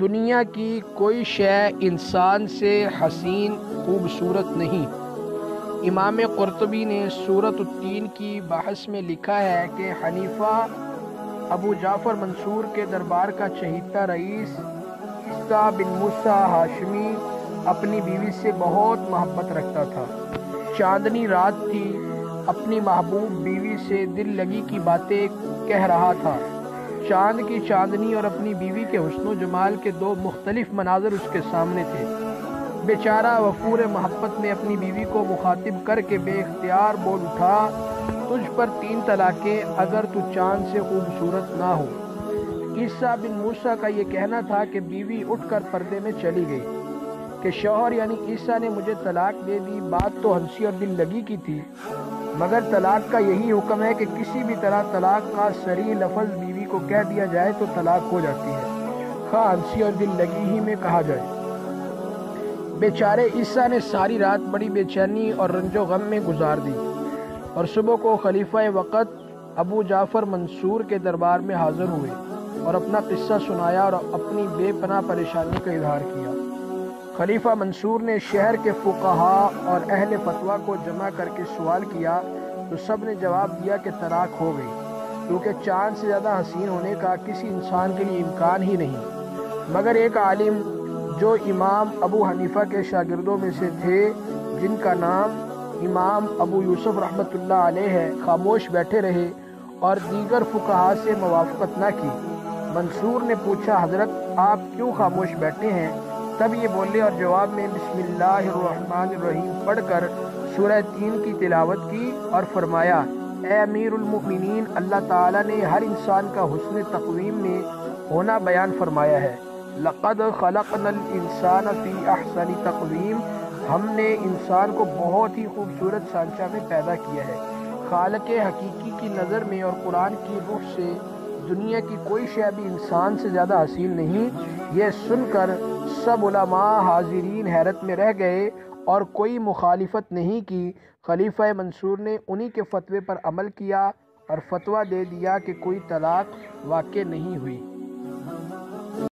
دنیا کی کوئی شے انسان سے حسین خوبصورت نہیں۔ امام قرطبی نے سورۃ التین کی بحث میں لکھا ہے کہ حنیفہ ابو جعفر منصور کے دربار کا چہیتا رئیس عیسیٰ بن موسیٰ ہاشمی اپنی بیوی سے بہت محبت رکھتا تھا۔ چاندنی رات تھی، اپنی محبوب بیوی سے دل لگی کی باتیں کہہ رہا تھا۔ چاند کی چاندنی اور اپنی بیوی کے حسن و جمال کے دو مختلف مناظر اس کے سامنے تھے۔ بیچارہ وفور محبت میں اپنی بیوی کو مخاطب کر کے بے اختیار بول اٹھا، تجھ پر 3 طلاقیں اگر تو چاند سے خوبصورت نہ ہو۔ عیسیٰ بن موسیٰ کا یہ کہنا تھا کہ بیوی اٹھ کر پردے میں چلی گئی کہ شوہر یعنی عیسیٰ نے مجھے طلاق دے دی۔ بات تو ہنسی اور دل لگی کی تھی، مگر طلاق کا یہی حکم ہے کہ کسی بھی طرح طلاق کا صریح لفظ بیوی کو کہہ دیا جائے تو طلاق ہو جاتی ہے، خواہ ہنسی اور دل لگی ہی میں کہا جائے۔ بیچارے عیسیٰ نے ساری رات بڑی بے چینی اور رنج و غم میں گزار دی اور صبح کو خلیفہ وقت ابو جعفر منصور کے دربار میں حاضر ہوئے اور اپنا قصہ سنایا اور اپنی بے پناہ پریشانی کا اظہار کیا۔ خلیفہ منصور نے شہر کے فقہاء اور اہل فتویٰ کو جمع کر کے سوال کیا تو سب نے جواب دیا کہ طلاق ہو گئی، کیونکہ چاند سے زیادہ حسین ہونے کا کسی انسان کے لیے امکان ہی نہیں۔ مگر ایک عالم جو امام ابو حنیفہ کے شاگردوں میں سے تھے، جن کا نام امام ابو یوسف رحمۃ اللہ علیہ ہے، خاموش بیٹھے رہے اور دیگر فقہاء سے موافقت نہ کی۔ منصور نے پوچھا، حضرت آپ کیوں خاموش بیٹھے ہیں؟ تب یہ بولے اور جواب میں بسم اللہ الرحمن الرحیم پڑھ کر سورہ 3 کی تلاوت کی اور فرمایا، اے امیر المؤمنین، اللہ تعالیٰ نے ہر انسان کا حسن تقویم میں ہونا بیان فرمایا ہے۔ لقد خلقنا الانسان فی احسن تقویم، ہم نے انسان کو بہت ہی خوبصورت سانچہ میں پیدا کیا ہے۔ خالق حقیقی کی نظر میں اور قرآن کی روح سے دنیا کی کوئی شے بھی انسان سے زیادہ حسین نہیں۔ یہ سن کر سب علماء حاضرین حیرت میں رہ گئے اور کوئی مخالفت نہیں کی۔ خلیفہ منصور نے انہی کے فتوے پر عمل کیا اور فتویٰ دے دیا کہ کوئی طلاق واقع نہیں ہوئی۔